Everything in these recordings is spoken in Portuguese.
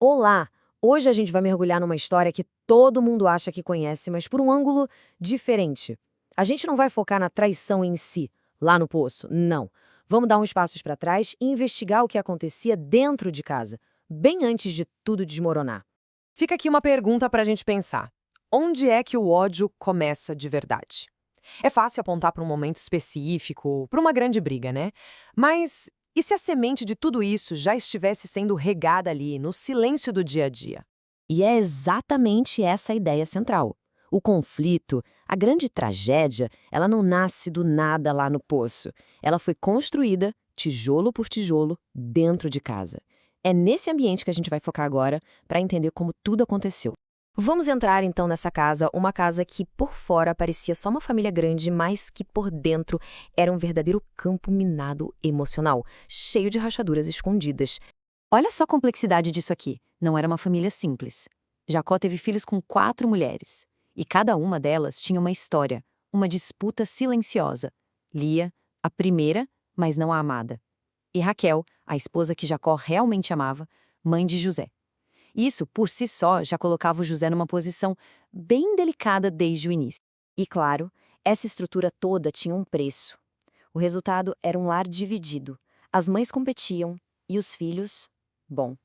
Olá! Hoje a gente vai mergulhar numa história que todo mundo acha que conhece, mas por um ângulo diferente. A gente não vai focar na traição em si, lá no poço, não. Vamos dar uns passos para trás e investigar o que acontecia dentro de casa, bem antes de tudo desmoronar. Fica aqui uma pergunta para a gente pensar. Onde é que o ódio começa de verdade? É fácil apontar para um momento específico, para uma grande briga, né? Mas e se a semente de tudo isso já estivesse sendo regada ali, no silêncio do dia a dia? E é exatamente essa a ideia central. O conflito, a grande tragédia, ela não nasce do nada lá no poço. Ela foi construída, tijolo por tijolo, dentro de casa. É nesse ambiente que a gente vai focar agora para entender como tudo aconteceu. Vamos entrar então nessa casa, uma casa que por fora parecia só uma família grande, mas que por dentro era um verdadeiro campo minado emocional, cheio de rachaduras escondidas. Olha só a complexidade disso aqui. Não era uma família simples. Jacó teve filhos com 4 mulheres. E cada uma delas tinha uma história, uma disputa silenciosa. Lia, a primeira, mas não a amada. E Raquel, a esposa que Jacó realmente amava, mãe de José. Isso, por si só, já colocava o José numa posição bem delicada desde o início. E claro, essa estrutura toda tinha um preço. O resultado era um lar dividido. As mães competiam e os filhos. Bom,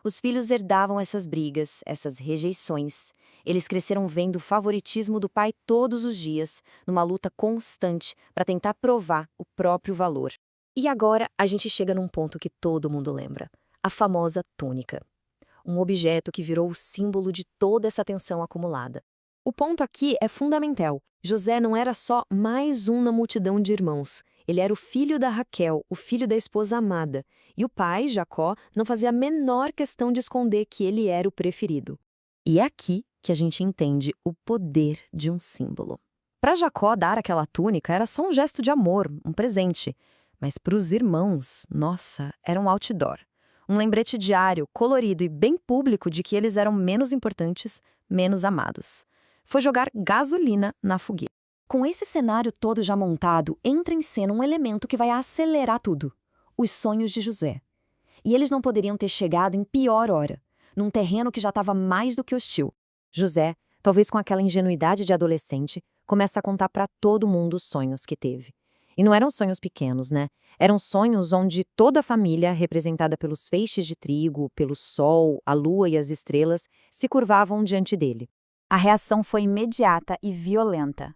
os filhos herdavam essas brigas, essas rejeições. Eles cresceram vendo o favoritismo do pai todos os dias, numa luta constante para tentar provar o próprio valor. E agora a gente chega num ponto que todo mundo lembra: a famosa túnica. Um objeto que virou o símbolo de toda essa tensão acumulada. O ponto aqui é fundamental. José não era só mais um na multidão de irmãos. Ele era o filho da Raquel, o filho da esposa amada. E o pai, Jacó, não fazia a menor questão de esconder que ele era o preferido. E é aqui que a gente entende o poder de um símbolo. Para Jacó, dar aquela túnica era só um gesto de amor, um presente. Mas para os irmãos, nossa, era um outdoor. Um lembrete diário, colorido e bem público de que eles eram menos importantes, menos amados. Foi jogar gasolina na fogueira. Com esse cenário todo já montado, entra em cena um elemento que vai acelerar tudo: os sonhos de José. E eles não poderiam ter chegado em pior hora, num terreno que já estava mais do que hostil. José, talvez com aquela ingenuidade de adolescente, começa a contar para todo mundo os sonhos que teve. E não eram sonhos pequenos, né? Eram sonhos onde toda a família, representada pelos feixes de trigo, pelo sol, a lua e as estrelas, se curvavam diante dele. A reação foi imediata e violenta.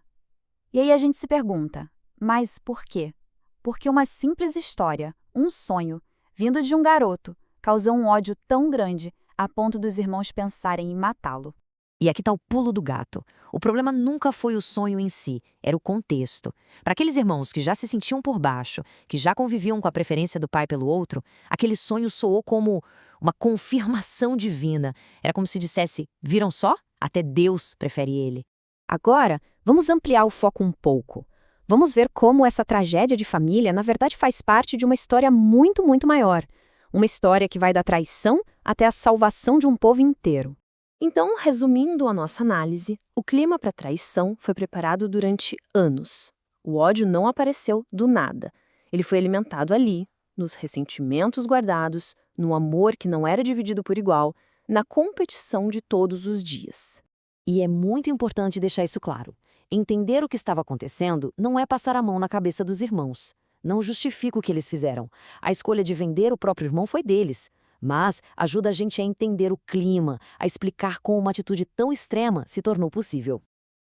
E aí a gente se pergunta, mas por quê? Porque uma simples história, um sonho, vindo de um garoto, causou um ódio tão grande a ponto dos irmãos pensarem em matá-lo. E aqui está o pulo do gato. O problema nunca foi o sonho em si, era o contexto. Para aqueles irmãos que já se sentiam por baixo, que já conviviam com a preferência do pai pelo outro, aquele sonho soou como uma confirmação divina. Era como se dissesse: viram só? Até Deus prefere ele. Agora, vamos ampliar o foco um pouco. Vamos ver como essa tragédia de família, na verdade, faz parte de uma história muito, muito maior. Uma história que vai da traição até a salvação de um povo inteiro. Então, resumindo a nossa análise, o clima para a traição foi preparado durante anos. O ódio não apareceu do nada. Ele foi alimentado ali, nos ressentimentos guardados, no amor que não era dividido por igual, na competição de todos os dias. E é muito importante deixar isso claro. Entender o que estava acontecendo não é passar a mão na cabeça dos irmãos. Não justifica o que eles fizeram. A escolha de vender o próprio irmão foi deles. Mas ajuda a gente a entender o clima, a explicar como uma atitude tão extrema se tornou possível.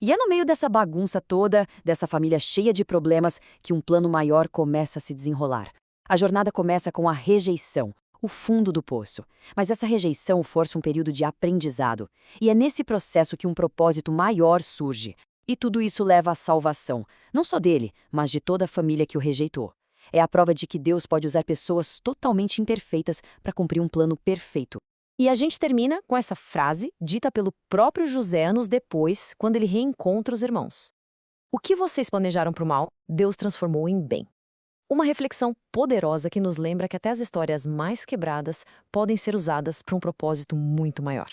E é no meio dessa bagunça toda, dessa família cheia de problemas, que um plano maior começa a se desenrolar. A jornada começa com a rejeição, o fundo do poço. Mas essa rejeição força um período de aprendizado. E é nesse processo que um propósito maior surge. E tudo isso leva à salvação, não só dele, mas de toda a família que o rejeitou. É a prova de que Deus pode usar pessoas totalmente imperfeitas para cumprir um plano perfeito. E a gente termina com essa frase dita pelo próprio José anos depois, quando ele reencontra os irmãos: o que vocês planejaram para o mal, Deus transformou em bem. Uma reflexão poderosa que nos lembra que até as histórias mais quebradas podem ser usadas para um propósito muito maior.